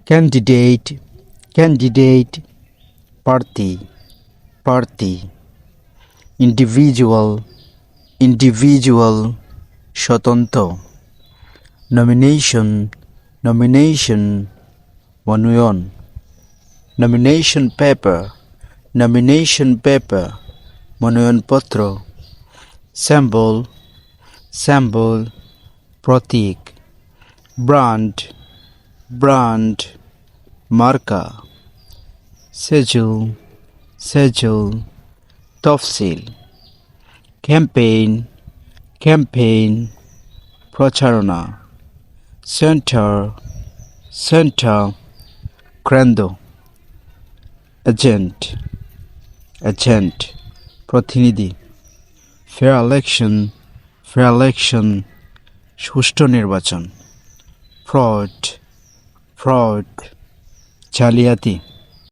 candidate candidate প্রার্থী প্রার্থী individual individual স্বতন্ত্র নমিনেশন নমিনেশন মনোনয়ন নমিনেশন পেপার মনোনয়নপত্র সিম্বল সিম্বল প্রতীক ব্র্যান্ড ব্র্যান্ড মার্কা সেজল সেজল তফসিল ক্যাম্পেইন ক্যাম্পেইন প্রচারণা সেন্টার সেন্টার কেন্দ্র এজেন্ট এজেন্ট প্রতিনিধি ফেয়ার ইলেকশন সুষ্ঠু নির্বাচন ফ্রড ফ্রড জালিয়াতি